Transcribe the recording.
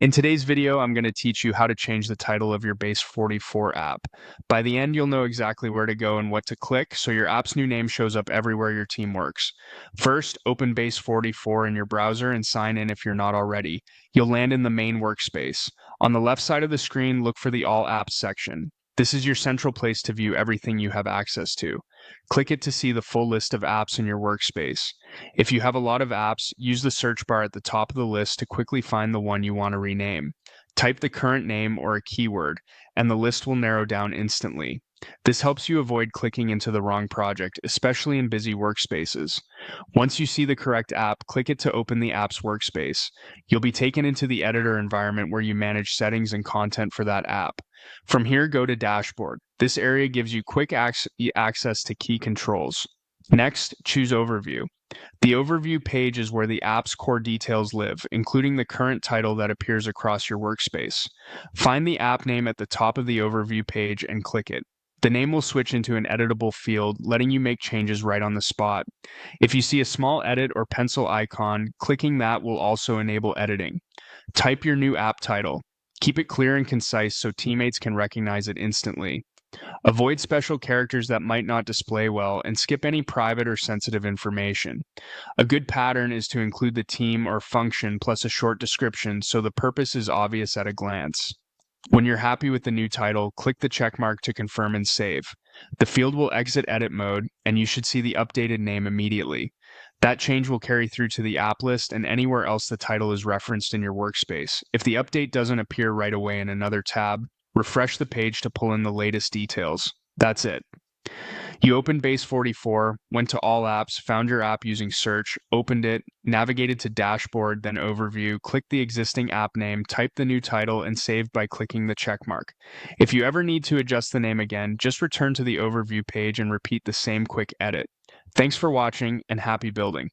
In today's video, I'm going to teach you how to change the title of your Base44 app. By the end, you'll know exactly where to go and what to click, so your app's new name shows up everywhere your team works. First, open Base44 in your browser and sign in if you're not already. You'll land in the main workspace. On the left side of the screen, look for the All Apps section. This is your central place to view everything you have access to. Click it to see the full list of apps in your workspace. If you have a lot of apps, use the search bar at the top of the list to quickly find the one you want to rename. Type the current name or a keyword, and the list will narrow down instantly. This helps you avoid clicking into the wrong project, especially in busy workspaces. Once you see the correct app, click it to open the app's workspace. You'll be taken into the editor environment where you manage settings and content for that app. From here, go to Dashboard. This area gives you quick access to key controls. Next, choose Overview. The overview page is where the app's core details live, including the current title that appears across your workspace. Find the app name at the top of the overview page and click it. The name will switch into an editable field, letting you make changes right on the spot. If you see a small edit or pencil icon, clicking that will also enable editing. Type your new app title. Keep it clear and concise so teammates can recognize it instantly. Avoid special characters that might not display well, and skip any private or sensitive information. A good pattern is to include the team or function plus a short description so the purpose is obvious at a glance. When you're happy with the new title, click the checkmark to confirm and save. The field will exit edit mode, and you should see the updated name immediately. That change will carry through to the app list and anywhere else the title is referenced in your workspace. If the update doesn't appear right away in another tab, refresh the page to pull in the latest details. That's it. You opened Base44, went to All Apps, found your app using search, opened it, navigated to Dashboard, then Overview, clicked the existing app name, typed the new title, and saved by clicking the checkmark. If you ever need to adjust the name again, just return to the Overview page and repeat the same quick edit. Thanks for watching, and happy building.